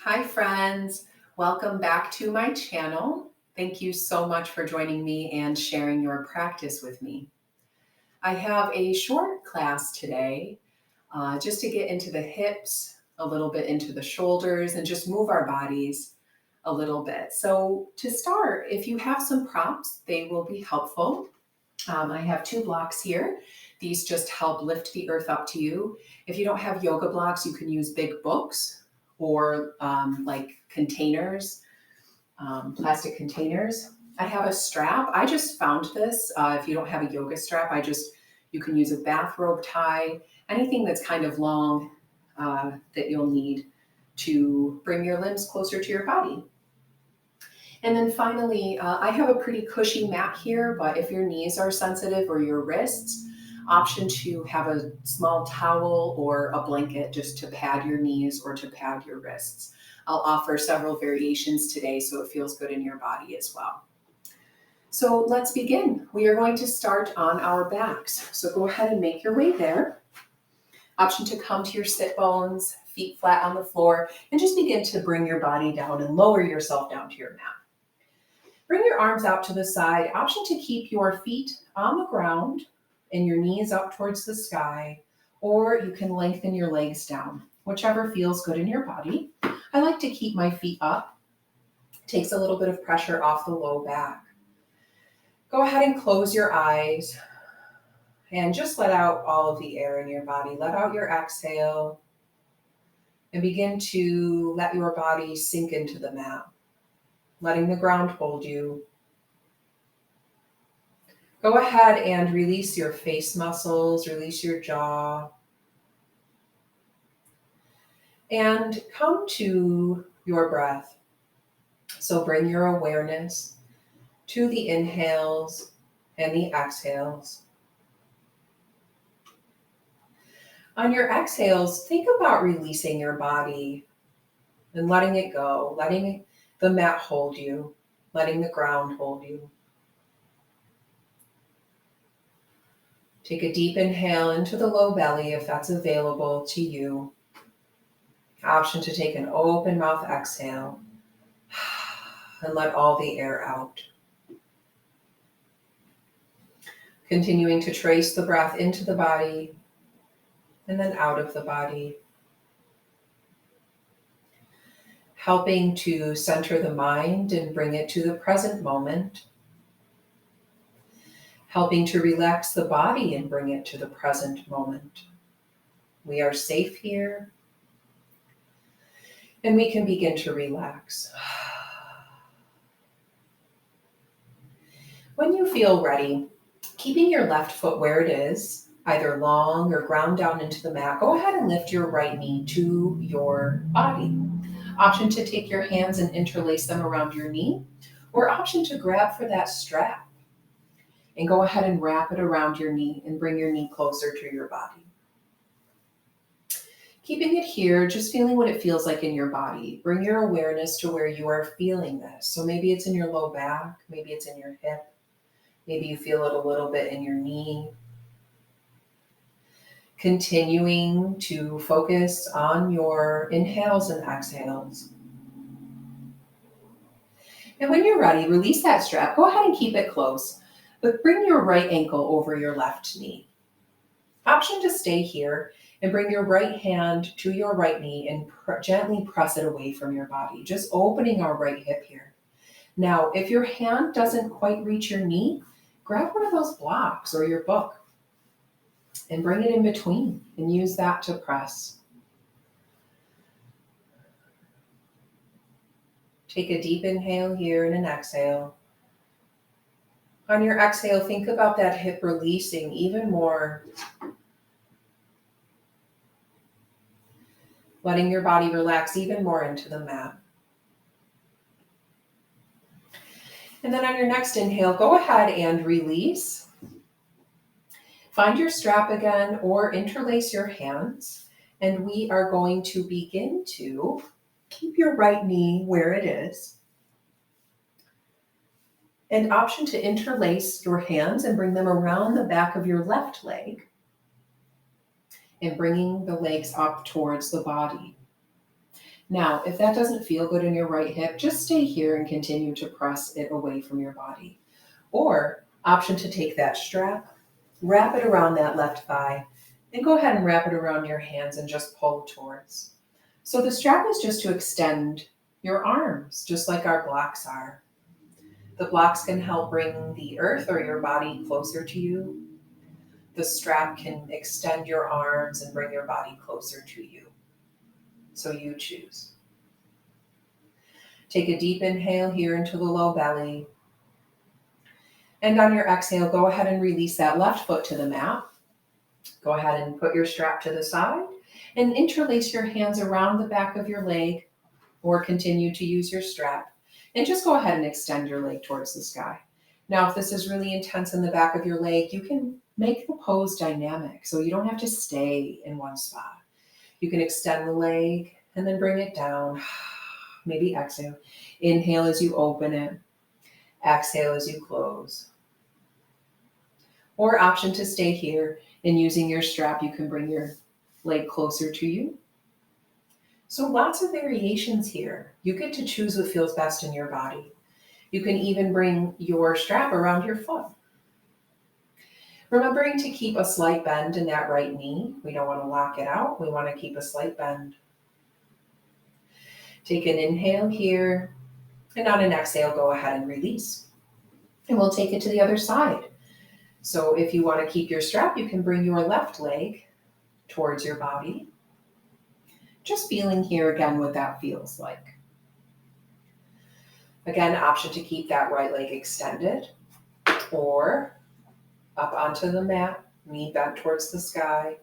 Hi friends, welcome back to my channel. Thank you so much for joining me and sharing your practice with me. I have a short class today just to get into the hips, a little bit into the shoulders, and just move our bodies a little bit. So to start, if you have some props, they will be helpful. I have two blocks here. These just help lift the earth up to you. If you don't have yoga blocks, you can use big books or like containers, plastic containers. I have a strap. I just found this. If you don't have a yoga strap, you can use a bathrobe tie, anything that's kind of long that you'll need to bring your limbs closer to your body. And then finally, I have a pretty cushy mat here, but if your knees are sensitive or your wrists, option to have a small towel or a blanket just to pad your knees or to pad your wrists. I'll offer several variations today so it feels good in your body as well. So let's begin. We are going to start on our backs. So go ahead and make your way there. Option to come to your sit bones, feet flat on the floor, and just begin to bring your body down and lower yourself down to your mat. Bring your arms out to the side. Option to keep your feet on the ground and your knees up towards the sky, or you can lengthen your legs down, whichever feels good in your body. I like to keep my feet up. Takes a little bit of pressure off the low back. Go ahead and close your eyes and just let out all of the air in your body. Let out your exhale and begin to let your body sink into the mat, letting the ground hold you. Go ahead and release your face muscles, release your jaw, and come to your breath. So bring your awareness to the inhales and the exhales. On your exhales, think about releasing your body and letting it go, letting the mat hold you, letting the ground hold you. Take a deep inhale into the low belly if that's available to you. Option to take an open mouth exhale and let all the air out. Continuing to trace the breath into the body and then out of the body. Helping to center the mind and bring it to the present moment. Helping to relax the body and bring it to the present moment. We are safe here, and we can begin to relax. When you feel ready, keeping your left foot where it is, either long or ground down into the mat, go ahead and lift your right knee to your body. Option to take your hands and interlace them around your knee, or option to grab for that strap and go ahead and wrap it around your knee and bring your knee closer to your body. Keeping it here, just feeling what it feels like in your body. Bring your awareness to where you are feeling this. So maybe it's in your low back, maybe it's in your hip, maybe you feel it a little bit in your knee. Continuing to focus on your inhales and exhales. And when you're ready, release that strap. Go ahead and keep it close, but bring your right ankle over your left knee. Option to stay here and bring your right hand to your right knee and gently press it away from your body, just opening our right hip here. Now, if your hand doesn't quite reach your knee, grab one of those blocks or your book and bring it in between and use that to press. Take a deep inhale here and an exhale. On your exhale, think about that hip releasing even more. Letting your body relax even more into the mat. And then on your next inhale, go ahead and release. Find your strap again or interlace your hands. And we are going to begin to keep your right knee where it is. And option to interlace your hands and bring them around the back of your left leg. And bringing the legs up towards the body. Now, if that doesn't feel good in your right hip, just stay here and continue to press it away from your body. Or, option to take that strap, wrap it around that left thigh, and go ahead and wrap it around your hands and just pull towards. So the strap is just to extend your arms, just like our blocks are. The blocks can help bring the earth or your body closer to you. The strap can extend your arms and bring your body closer to you. So you choose. Take a deep inhale here into the low belly. And on your exhale, go ahead and release that left foot to the mat. Go ahead and put your strap to the side and interlace your hands around the back of your leg, or continue to use your strap. And just go ahead and extend your leg towards the sky. Now, if this is really intense in the back of your leg, you can make the pose dynamic. So you don't have to stay in one spot. You can extend the leg and then bring it down. Maybe exhale. Inhale as you open it. Exhale as you close. Or option to stay here, and using your strap, you can bring your leg closer to you. So lots of variations here. You get to choose what feels best in your body. You can even bring your strap around your foot. Remembering to keep a slight bend in that right knee. We don't want to lock it out. We want to keep a slight bend. Take an inhale here, and on an exhale, go ahead and release. And we'll take it to the other side. So if you want to keep your strap, you can bring your left leg towards your body. Just feeling here again what that feels like. Again, option to keep that right leg extended, or up onto the mat, knee bent towards the sky.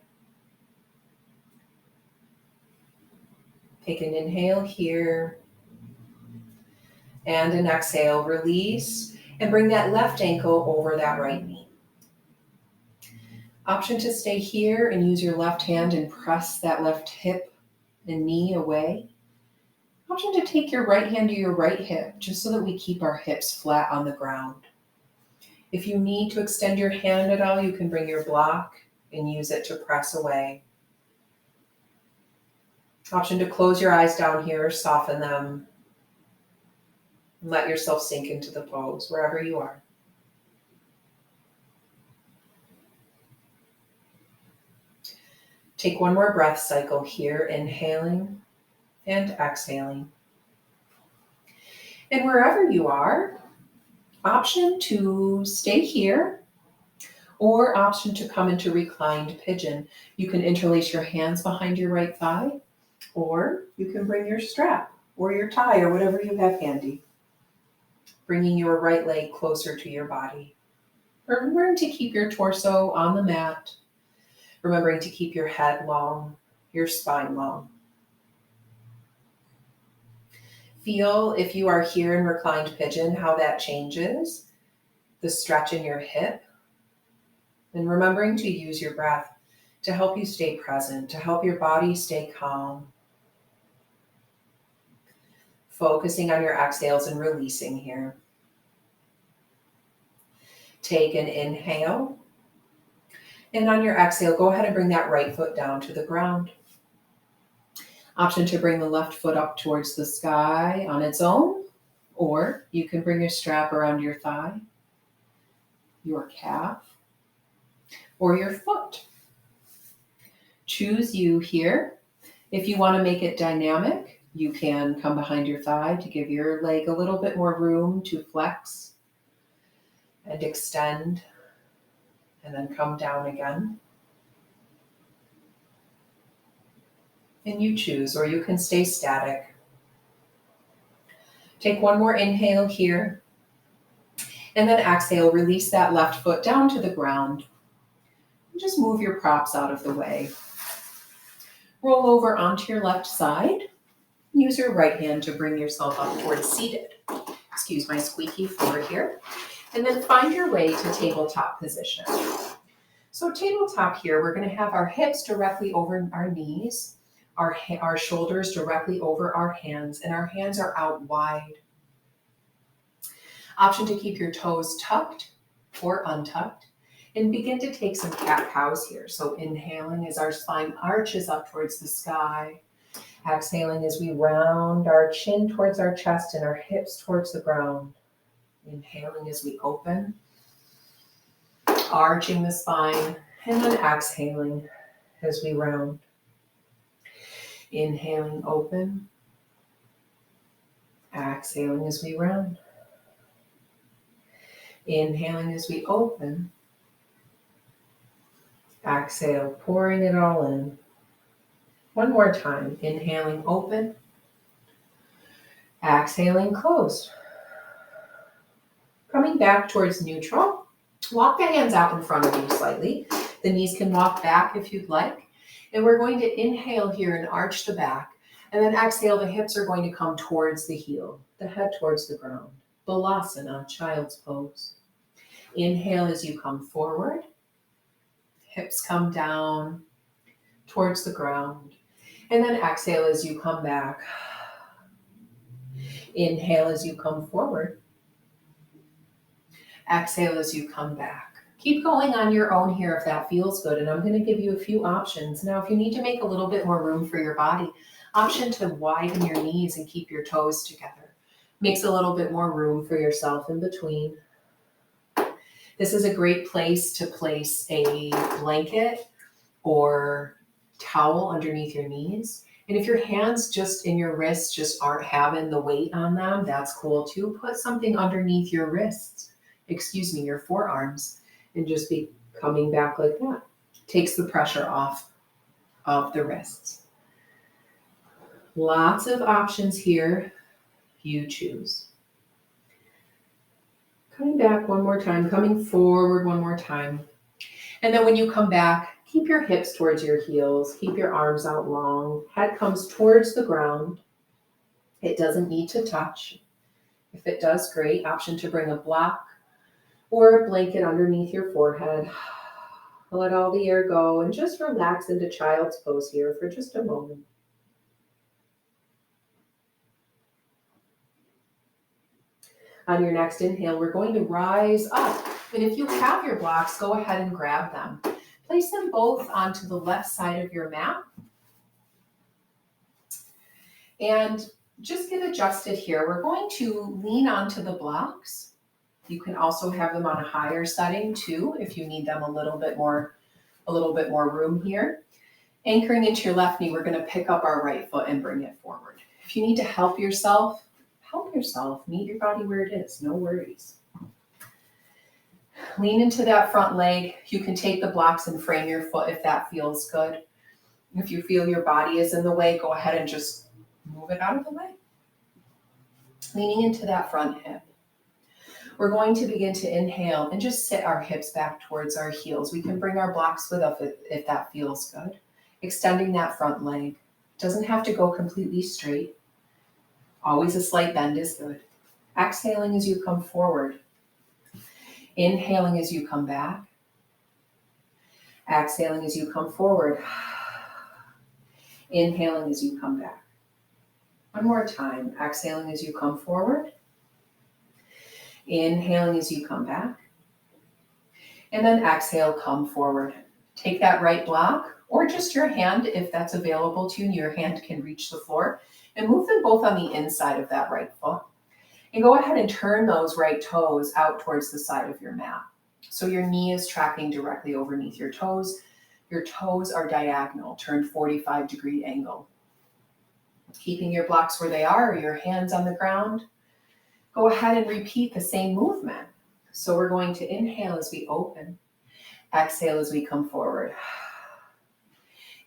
Take an inhale here, and an exhale, release, and bring that left ankle over that right knee. Option to stay here and use your left hand and press that left hip and knee away. Option to take your right hand to your right hip, just so that we keep our hips flat on the ground. If you need to extend your hand at all, you can bring your block and use it to press away. Option to close your eyes down here, soften them, and let yourself sink into the pose wherever you are. Take one more breath cycle here, inhaling and exhaling. And wherever you are, option to stay here, or option to come into reclined pigeon. You can interlace your hands behind your right thigh, or you can bring your strap or your tie or whatever you have handy, bringing your right leg closer to your body. Remembering to keep your torso on the mat, remembering to keep your head long, your spine long. Feel, if you are here in reclined pigeon, how that changes the stretch in your hip. And remembering to use your breath to help you stay present, to help your body stay calm. Focusing on your exhales and releasing here. Take an inhale. And on your exhale, go ahead and bring that right foot down to the ground. Option to bring the left foot up towards the sky on its own, or you can bring a strap around your thigh, your calf, or your foot. Choose you here. If you want to make it dynamic, you can come behind your thigh to give your leg a little bit more room to flex and extend, and then come down again. And you choose, or you can stay static. Take one more inhale here, and then exhale, release that left foot down to the ground. And just move your props out of the way. Roll over onto your left side. Use your right hand to bring yourself up towards seated. Excuse my squeaky floor here. And then find your way to tabletop position. So tabletop here, we're going to have our hips directly over our knees, our shoulders directly over our hands, and our hands are out wide. Option to keep your toes tucked or untucked, and begin to take some cat-cows here. So inhaling as our spine arches up towards the sky. Exhaling as we round our chin towards our chest and our hips towards the ground. Inhaling as we open, arching the spine, and then exhaling as we round. Inhaling, open. Exhaling as we round. Inhaling as we open. Exhale, pouring it all in. One more time. Inhaling, open. Exhaling, close. Coming back towards neutral. Walk the hands out in front of you slightly. The knees can walk back if you'd like. And we're going to inhale here and arch the back. And then exhale, the hips are going to come towards the heel, the head towards the ground. Balasana, child's pose. Inhale as you come forward. Hips come down towards the ground. And then exhale as you come back. Inhale as you come forward. Exhale as you come back. Keep going on your own here if that feels good. And I'm going to give you a few options. Now, if you need to make a little bit more room for your body, option to widen your knees and keep your toes together. Makes a little bit more room for yourself in between. This is a great place to place a blanket or towel underneath your knees. And if your hands just in your wrists just aren't having the weight on them, that's cool too. Put something underneath your wrists, your forearms, and just be coming back like that. Takes the pressure off of the wrists. Lots of options here. You choose. Coming back one more time, coming forward one more time. And then when you come back, keep your hips towards your heels, keep your arms out long, head comes towards the ground. It doesn't need to touch. If it does, great. Option to bring a block or a blanket underneath your forehead. Let all the air go and just relax into child's pose here for just a moment. On your next inhale, we're going to rise up. And if you have your blocks, go ahead and grab them. Place them both onto the left side of your mat. And just get adjusted here. We're going to lean onto the blocks. You can also have them on a higher setting too, if you need them a little bit more room here. Anchoring into your left knee, we're going to pick up our right foot and bring it forward. If you need to help yourself. Meet your body where it is, no worries. Lean into that front leg. You can take the blocks and frame your foot if that feels good. If you feel your body is in the way, go ahead and just move it out of the way. Leaning into that front hip. We're going to begin to inhale and just sit our hips back towards our heels. We can bring our blocks with us if that feels good. Extending that front leg. Doesn't have to go completely straight. Always a slight bend is good. Exhaling as you come forward. Inhaling as you come back. Exhaling as you come forward. Inhaling as you come back. One more time. Exhaling as you come forward. Inhaling as you come back. And then exhale, come forward. Take that right block or just your hand if that's available to you and your hand can reach the floor. And move them both on the inside of that right foot. And go ahead and turn those right toes out towards the side of your mat. So your knee is tracking directly underneath your toes. Your toes are diagonal, turned 45-degree angle. Keeping your blocks where they are or your hands on the ground. Go ahead and repeat the same movement. So we're going to inhale as we open. Exhale as we come forward.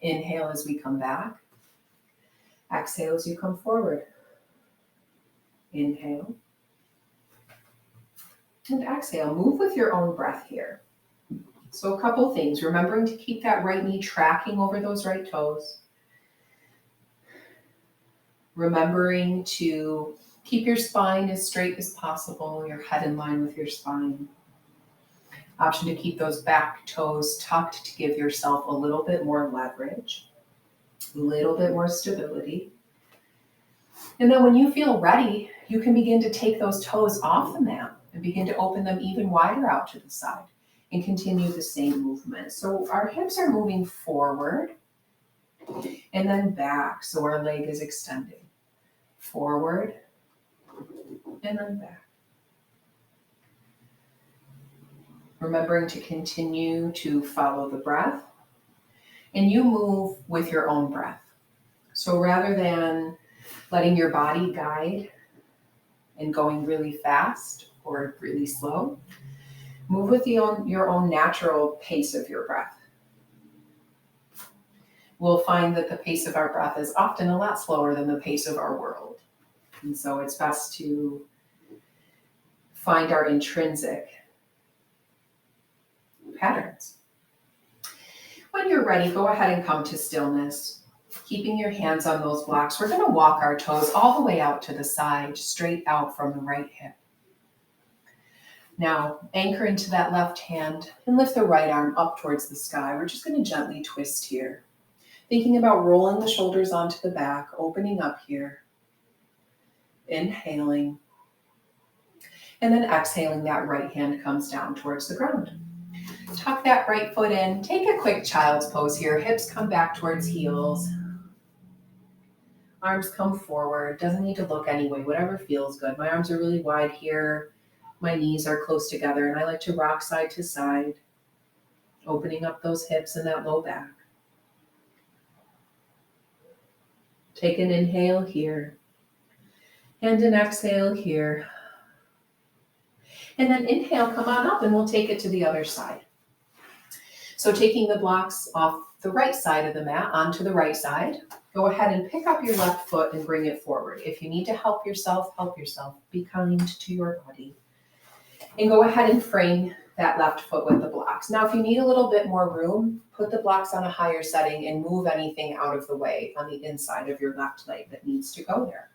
Inhale as we come back. Exhale as you come forward. Inhale. And exhale. Move with your own breath here. So a couple things. Remembering to keep that right knee tracking over those right toes. Remembering to keep your spine as straight as possible, your head in line with your spine. Option to keep those back toes tucked to give yourself a little bit more leverage. A little bit more stability. And then when you feel ready, you can begin to take those toes off the mat and begin to open them even wider out to the side and continue the same movement. So our hips are moving forward. And then back, so our leg is extended. Forward, and then back. Remembering to continue to follow the breath. And you move with your own breath. So rather than letting your body guide and going really fast or really slow, move with your own natural pace of your breath. We'll find that the pace of our breath is often a lot slower than the pace of our world. And so it's best to find our intrinsic patterns. When you're ready, go ahead and come to stillness. Keeping your hands on those blocks, we're going to walk our toes all the way out to the side, straight out from the right hip. Now, anchor into that left hand and lift the right arm up towards the sky. We're just going to gently twist here. Thinking about rolling the shoulders onto the back, opening up here. Inhaling. And then exhaling, that right hand comes down towards the ground. Tuck that right foot in. Take a quick child's pose here. Hips come back towards heels. Arms come forward. Doesn't need to look anyway, whatever feels good. My arms are really wide here. My knees are close together, and I like to rock side to side, opening up those hips and that low back. Take an inhale here, and an exhale here. And then inhale, come on up, and we'll take it to the other side. So taking the blocks off the right side of the mat onto the right side, go ahead and pick up your left foot and bring it forward. If you need to help yourself, help yourself. Be kind to your body. And go ahead and frame that left foot with the blocks. Now, if you need a little bit more room, put the blocks on a higher setting and move anything out of the way on the inside of your left leg that needs to go there.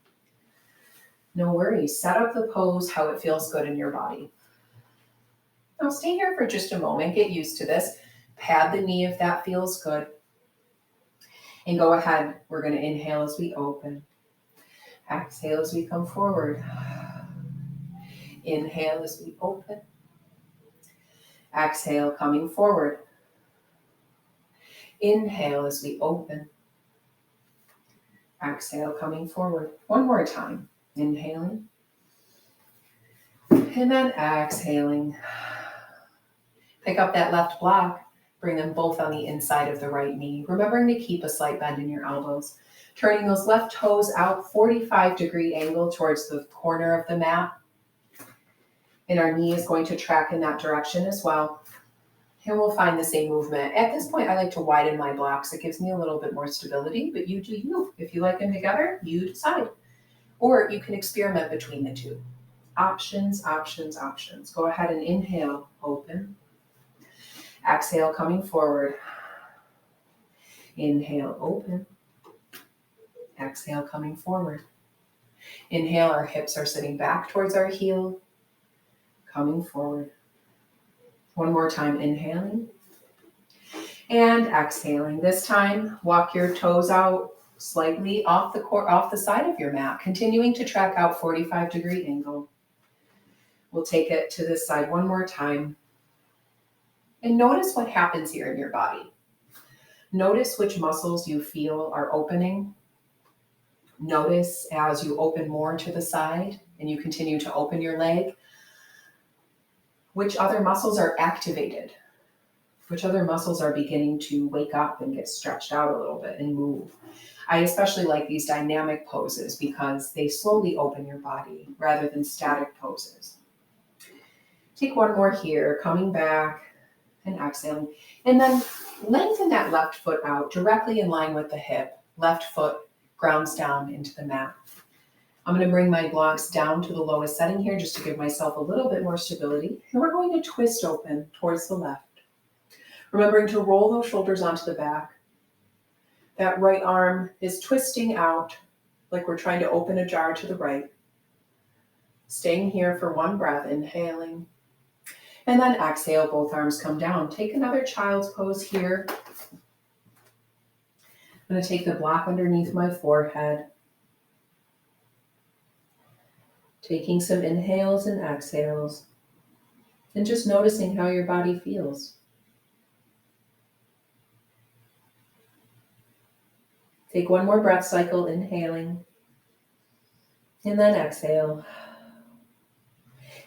No worries. Set up the pose how it feels good in your body. Now, stay here for just a moment. Get used to this. Pad the knee if that feels good. And go ahead. We're going to inhale as we open. Exhale as we come forward. Inhale as we open. Exhale, coming forward. Inhale as we open. Exhale, coming forward. One more time. Inhaling. And then exhaling. Pick up that left block. Bring them both on the inside of the right knee. Remembering to keep a slight bend in your elbows. Turning those left toes out, 45-degree angle towards the corner of the mat. And our knee is going to track in that direction as well. And we'll find the same movement. At this point, I like to widen my blocks. It gives me a little bit more stability, but you do you. If you like them together, you decide. Or you can experiment between the two. Options, options, options. Go ahead and inhale, open. Exhale, coming forward. Inhale, open. Exhale, coming forward. Inhale, our hips are sitting back towards our heel. Coming forward. One more time, inhaling. And exhaling. This time, walk your toes out slightly off the side of your mat, continuing to track out 45-degree angle. We'll take it to this side one more time. And notice what happens here in your body. Notice which muscles you feel are opening. Notice as you open more to the side and you continue to open your leg, which other muscles are activated, which other muscles are beginning to wake up and get stretched out a little bit and move. I especially like these dynamic poses because they slowly open your body rather than static poses. Take one more here, coming back and exhaling. And then lengthen that left foot out directly in line with the hip. Left foot grounds down into the mat. I'm going to bring my blocks down to the lowest setting here just to give myself a little bit more stability. And we're going to twist open towards the left. Remembering to roll those shoulders onto the back. That right arm is twisting out like we're trying to open a jar to the right. Staying here for one breath, inhaling. And then exhale, both arms come down. Take another child's pose here. I'm going to take the block underneath my forehead. Taking some inhales and exhales. And just noticing how your body feels. Take one more breath cycle, inhaling, and then exhale.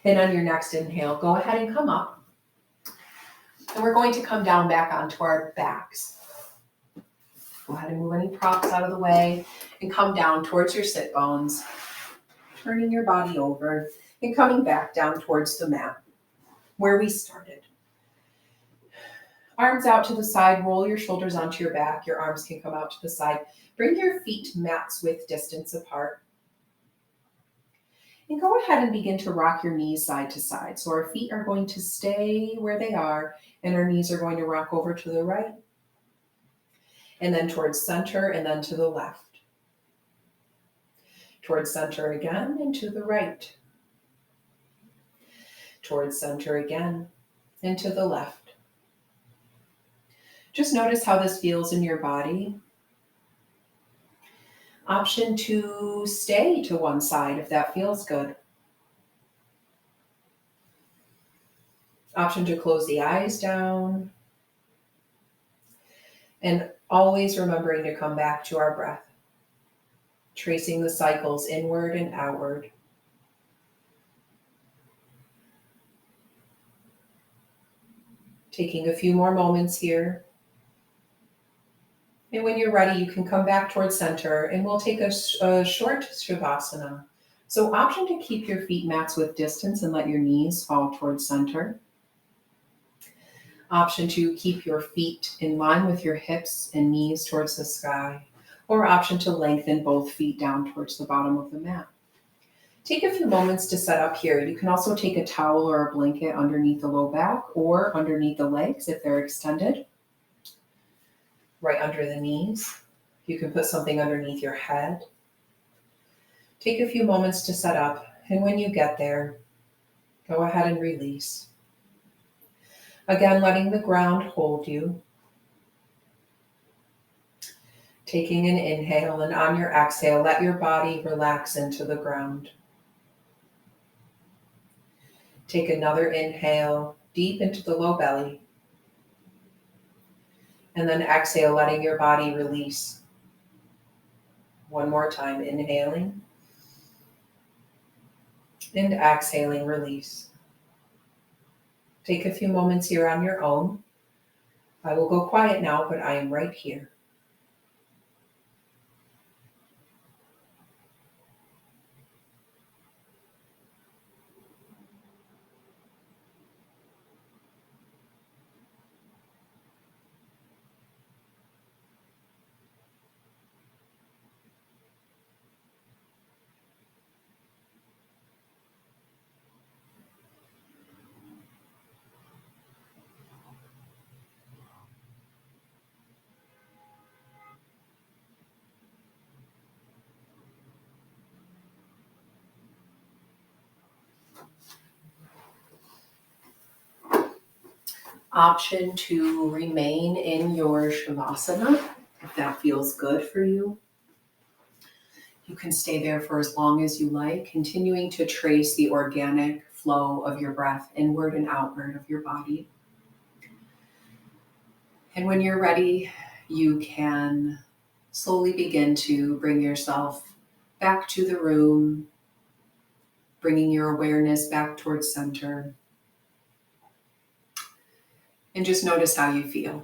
And on your next inhale, go ahead and come up. And we're going to come down back onto our backs. Go ahead and move any props out of the way and come down towards your sit bones, turning your body over and coming back down towards the mat where we started. Arms out to the side, roll your shoulders onto your back. Your arms can come out to the side. Bring your feet mats width distance apart. And go ahead and begin to rock your knees side to side. So our feet are going to stay where they are, and our knees are going to rock over to the right, and then towards center, and then to the left. Towards center again, and to the right. Towards center again, and to the left. Just notice how this feels in your body. Option to stay to one side if that feels good. Option to close the eyes down. And always remembering to come back to our breath. Tracing the cycles inward and outward. Taking a few more moments here. And when you're ready, you can come back towards center and we'll take a short Shavasana. So option to keep your feet mats width distance and let your knees fall towards center. Option to keep your feet in line with your hips and knees towards the sky. Or option to lengthen both feet down towards the bottom of the mat. Take a few moments to set up here. You can also take a towel or a blanket underneath the low back or underneath the legs if they're extended. Right under the knees. You can put something underneath your head. Take a few moments to set up, and when you get there, go ahead and release. Again, letting the ground hold you. Taking an inhale, and on your exhale, let your body relax into the ground. Take another inhale, deep into the low belly. And then exhale, letting your body release. One more time, inhaling. And exhaling, release. Take a few moments here on your own. I will go quiet now, but I am right here. Option to remain in your Shavasana, if that feels good for you. You can stay there for as long as you like, continuing to trace the organic flow of your breath inward and outward of your body. And when you're ready, you can slowly begin to bring yourself back to the room, bringing your awareness back towards center. And just notice how you feel.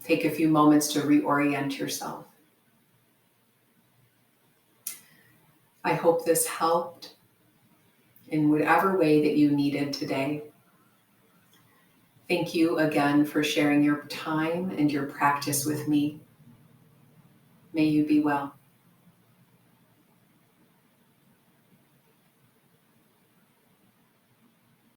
Take a few moments to reorient yourself. I hope this helped in whatever way that you needed today. Thank you again for sharing your time and your practice with me. May you be well.